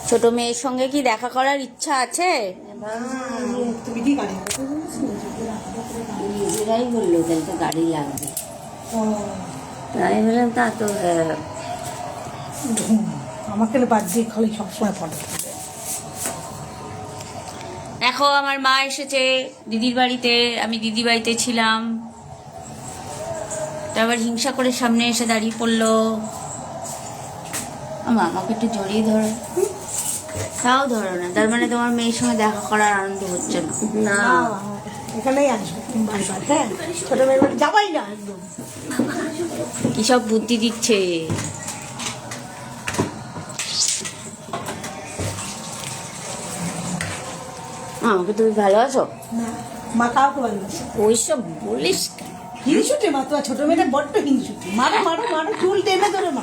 ছোট মেয়ের সঙ্গে কি দেখা করার ইচ্ছা আছে? নিজেরাই বললো তাহলে তো গাড়ি লাগবে। আমি বললাম তা তো আমাকে বাদ দিয়ে খালি সবসময় ফটো তুলবে। দেখো আমার মা এসেছে দিদির বাড়িতে, আমি দিদি বাড়িতে ছিলাম, আবার হিংসা করে সামনে এসে দাঁড়িয়ে পড়লো। আমাকে একটু জড়িয়ে ধরো, তাও ধরো না, তার মানে তোমার মেয়ের সঙ্গে দেখা করার আনন্দ হচ্ছে না? না, এখানেই আসবে বারবার। হ্যাঁ, ছোট মেয়ের বাড়ি যাবাই না একদম। কি সব বুদ্ধি দিচ্ছে। আমাকে তুমি ভালোবাসো? না, মা কাউকে ভালোবাসে। ওইসব বলিস হিংসুটে মা, তোমার ছোট মেয়েটা বড্ড হিংসুটে। মারো মারো মারো, চুল টেনে ধরে মা।